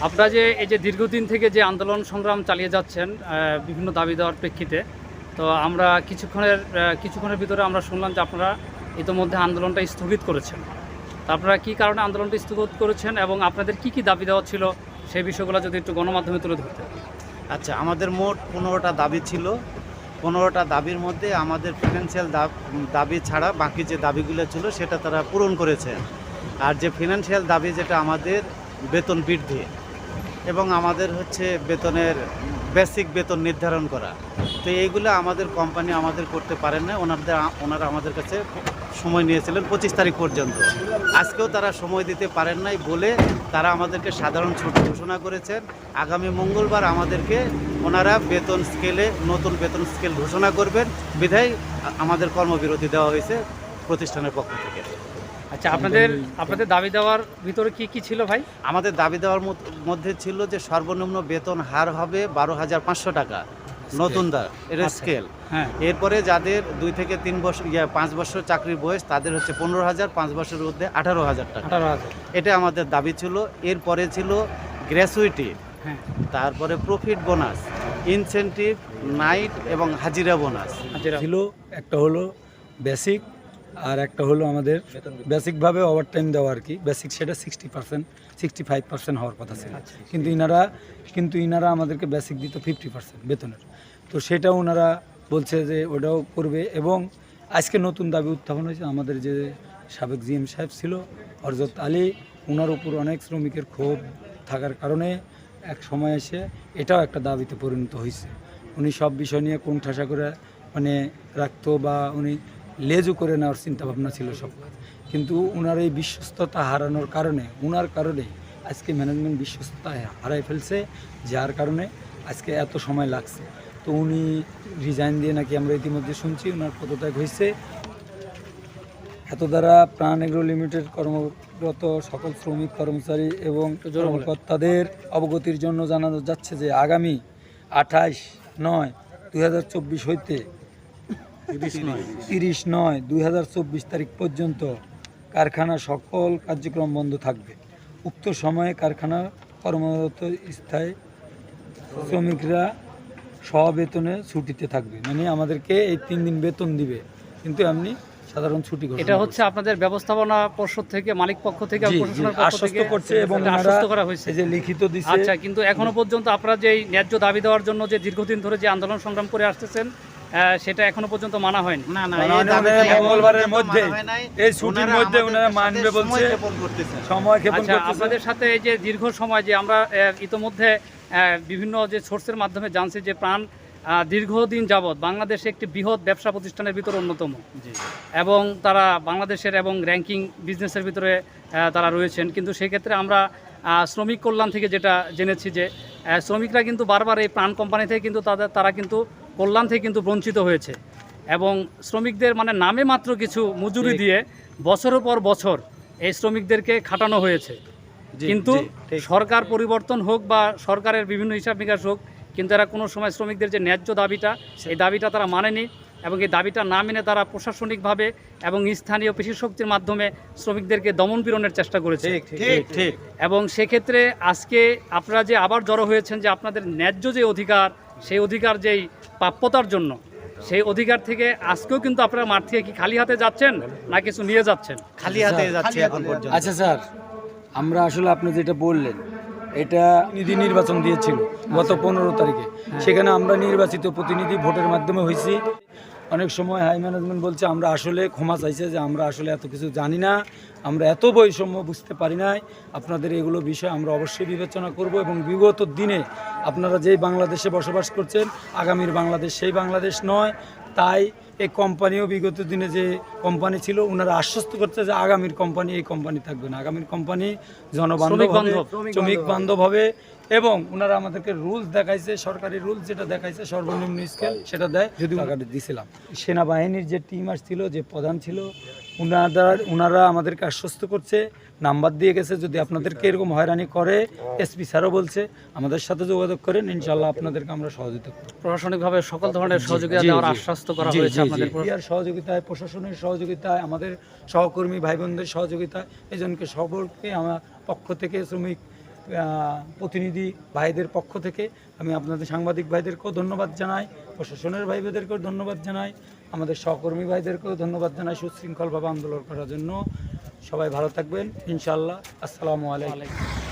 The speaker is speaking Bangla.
আপনারা যে এই যে দীর্ঘদিন থেকে যে আন্দোলন সংগ্রাম চালিয়ে যাচ্ছেন বিভিন্ন দাবি দেওয়ার প্রেক্ষিতে, তো আমরা কিছুক্ষণের ভিতরে আমরা শুনলাম যে আপনারা ইতোমধ্যে আন্দোলনটা স্থগিত করেছেন। তো আপনারা কী কারণে আন্দোলনটা স্থগিত করেছেন এবং আপনাদের কি দাবি দেওয়া ছিল সেই বিষয়গুলো যদি একটু গণমাধ্যমে তুলে ধরতেন। আচ্ছা, আমাদের মোট 15টা দাবি ছিল। 15টা দাবির মধ্যে আমাদের ফিনান্সিয়াল দাবি ছাড়া বাকি যে দাবিগুলো ছিল সেটা তারা পূরণ করেছে। আর যে ফিনান্সিয়াল দাবি যেটা আমাদের বেতন বৃদ্ধি এবং আমাদের হচ্ছে বেতনের বেসিক বেতন নির্ধারণ করা, তো এইগুলো আমাদের কোম্পানি আমাদের করতে পারেন না। ওনারা আমাদের কাছে সময় নিয়েছিলেন 25 তারিখ পর্যন্ত। আজকেও তারা সময় দিতে পারেন নাই বলে তারা আমাদেরকে সাধারণ ছুটি ঘোষণা করেছেন। আগামী মঙ্গলবার আমাদেরকে ওনারা নতুন বেতন স্কেল ঘোষণা করবেন বিধায় আমাদের কর্মবিরতি দেওয়া হয়েছে প্রতিষ্ঠানের পক্ষ থেকে। আচ্ছা, আপনাদের দাবি দেওয়ার ভিতরে কি ছিল ভাই? আমাদের দাবি দেওয়ার মধ্যে ছিল যে সর্বনিম্ন বেতন হার হবে 12,500 টাকা, নতুন এর স্কেল। হ্যাঁ, এরপরে যাদের 2 থেকে 3 বছর 5 বছর চাকরির বয়স তাদের হচ্ছে 15,000, 5 বছরের মধ্যে 18,000 টাকা। 18,000। এটা আমাদের দাবি ছিল। এরপরে ছিল গ্র্যাচুইটি, হ্যাঁ, তারপরে প্রফিট বোনাস, ইনসেনটিভ, নাইট এবং হাজিরা বোনাস ছিল। একটা হলো বেসিক আর একটা হলো আমাদের বেসিকভাবে ওভারটাইম দেওয়া আর কি। বেসিক সেটা 60%, 65% হওয়ার কথা ছিল, কিন্তু ইনারা আমাদেরকে বেসিক দিত 50% বেতনের। তো সেটা ওনারা বলছে যে ওটাও করবে। এবং আজকে নতুন দাবি উত্থাপন হয়েছে। আমাদের যে সাবেক জিএম সাহেব ছিল হরজত আলী, ওনার উপর অনেক শ্রমিকের ক্ষোভ থাকার কারণে এক সময় এসে এটাও একটা দাবিতে পরিণত হয়েছে। উনি সব বিষয় নিয়ে কোণঠাসা করে রাখতো বা উনি লেজু করে নেওয়ার চিন্তাভাবনা ছিল সব কাজ। কিন্তু ওনার এই বিশ্বস্ততা হারানোর কারণে আজকে ম্যানেজমেন্ট বিশ্বস্ততা হারাই ফেলছে, যার কারণে আজকে এত সময় লাগছে। তো উনি রিজাইন দিয়ে নাকি আমরা ইতিমধ্যে শুনছি ওনার পদত্যাগ হয়েছে। এত দ্বারা প্রাণ এগ্রো লিমিটেড কর্মরত সকল শ্রমিক কর্মচারী এবং কর্মকর্তাদের অবগতির জন্য জানানো যাচ্ছে যে আগামী 28/9/2024 হইতে 30/9/2024 তারিখ পর্যন্ত কারখানা সকল কার্যক্রম বন্ধ থাকবে। উক্ত সময়ে কারখানা কর্মরত স্থায়ী শ্রমিকরা সবেতনে ছুটিতে থাকবে। মানে আমাদেরকে এই 3 দিন বেতন দিবে, কিন্তু এমনি সাধারণ ছুটি ঘোষণা এটা হচ্ছে আপনাদের ব্যবস্থাপনা পর্ষদ থেকে, মালিক পক্ষ থেকে, প্রশাসনের পক্ষ আশ্বস্ত থেকে করছে এবং আশ্বস্ত করা হয়েছে যে লিখিত দিছে। আচ্ছা, কিন্তু এখনো পর্যন্ত আপনারা যে এই ন্যায্য দাবি দেওয়ার জন্য যে দীর্ঘদিন ধরে যে আন্দোলন সংগ্রাম করে আসতেছেন সেটা এখনো পর্যন্ত মানা হয়নি। না, মঙ্গলবারের মধ্যে এই ছুটির মধ্যে ওনারা মানবে বলছে, সময় ক্ষেপণ আচ্ছা, করতেছে। আপনাদের সাথে এই যে দীর্ঘ সময় যে আমরা ইতোমধ্যে বিভিন্ন যে সোর্সের মাধ্যমে জানছি যে প্রাণ দীর্ঘদিন যাবৎ বাংলাদেশে একটি বৃহৎ ব্যবসা প্রতিষ্ঠানের ভিতরে অন্যতম, এবং তারা বাংলাদেশের এবং র্যাঙ্কিং বিজনেসের ভিতরে তারা রয়েছেন। কিন্তু সেক্ষেত্রে আমরা শ্রমিক কল্যাণ থেকে যেটা জেনেছি যে শ্রমিকরা কিন্তু বারবার এই প্রাণ কোম্পানি থেকে কিন্তু তারা কিন্তু কল্যাণ থেকে কিন্তু বঞ্চিত হয়েছে, এবং শ্রমিকদের মানে নামে মাত্র কিছু মজুরি দিয়ে বছরের পর বছর এই শ্রমিকদেরকে খাটানো হয়েছে। কিন্তু সরকার পরিবর্তন হোক বা সরকারের বিভিন্ন হিসাব নিকাশ হোক, কিন্তু এরা কোনো সময় শ্রমিকদের যে ন্যায্য দাবিটা, এই দাবিটা তারা মানেনি, এবং এই দাবিটা না মেনে তারা প্রশাসনিকভাবে এবং স্থানীয় পেশি শক্তির মাধ্যমে শ্রমিকদেরকে দমনপীড়নের চেষ্টা করেছে। ঠিক। এবং সেক্ষেত্রে আজকে আপনারা যে আবার জড়ো হয়েছেন যে আপনাদের ন্যায্য যে অধিকার, সেই অধিকার যেই প্রাপ্যতার জন্য, সেই অধিকার থেকে আজকেও কিন্তু আপনারা মাঠ থেকে কি খালি হাতে যাচ্ছেন না কিছু নিয়ে যাচ্ছেন? খালি হাতে যাচ্ছে এখন পর্যন্ত। আচ্ছা স্যার, আমরা আসলে আপনি যেটা বললেন এটা প্রতিনিধি নির্বাচন দিয়েছিল গত 15 তারিখে। সেখানে আমরা নির্বাচিত প্রতিনিধি ভোটের মাধ্যমে হয়েছি। অনেক সময় হাই ম্যানেজমেন্ট বলছে আমরা আসলে ক্ষমা চাইছে যে আমরা আসলে এত কিছু জানি না, আমরা এত বৈষম্য বুঝতে পারি নাই। আপনাদের এগুলো বিষয় আমরা অবশ্যই বিবেচনা করব, এবং বিগত দিনে আপনারা যেই বাংলাদেশে বসবাস করছেন, আগামীর বাংলাদেশ সেই বাংলাদেশ নয়। তাই এই কোম্পানিও বিগত দিনে যে কোম্পানি ছিল ওনারা আশ্বস্ত করছে যে আগামীর কোম্পানি এই কোম্পানি থাকবে না, আগামীর কোম্পানি জনবান্ধব হবে, শ্রমিক বান্ধব হবে। এবং ওনারা আমাদেরকে রুলস দেখাইছে, সরকারি রুলস যেটা দেখাইছে সর্বনিম্ন স্কেল সেটা দেয়। যদি টাকাটা দিয়েছিলাম, সেনাবাহিনীর যে টিম আসছিল, যে প্রধান ছিল, ওনারা আমাদেরকে আশ্বস্ত করছে, নাম্বার দিয়ে গেছে যদি আপনাদেরকে এরকম হয়রানি করে, এসপি স্যারও বলছে আমাদের সাথে যোগাযোগ করেন, ইনশাল্লাহ আপনাদেরকে আমরা সহযোগিতা করব। প্রশাসনিকভাবে সকল ধরনের সহযোগিতা দেওয়ার আশ্বস্ত করা হয়েছে আপনাদের সহযোগিতায়, প্রশাসনের সহযোগিতায়, আমাদের সহকর্মী ভাই বোনদের সহযোগিতায়, এজনকে সকলকে আমার পক্ষ থেকে শ্রমিক প্রতিনিধি ভাইদের পক্ষ থেকে আমি আপনাদের সাংবাদিক ভাইদেরকেও ধন্যবাদ জানাই, প্রশাসনের ভাইদেরকেও ধন্যবাদ জানাই, আমাদের সহকর্মী ভাইদেরকেও ধন্যবাদ জানাই সুশৃঙ্খলভাবে আন্দোলন করার জন্য। সবাই ভালো থাকবেন ইনশাআল্লাহ। আসসালামু আলাইকুম।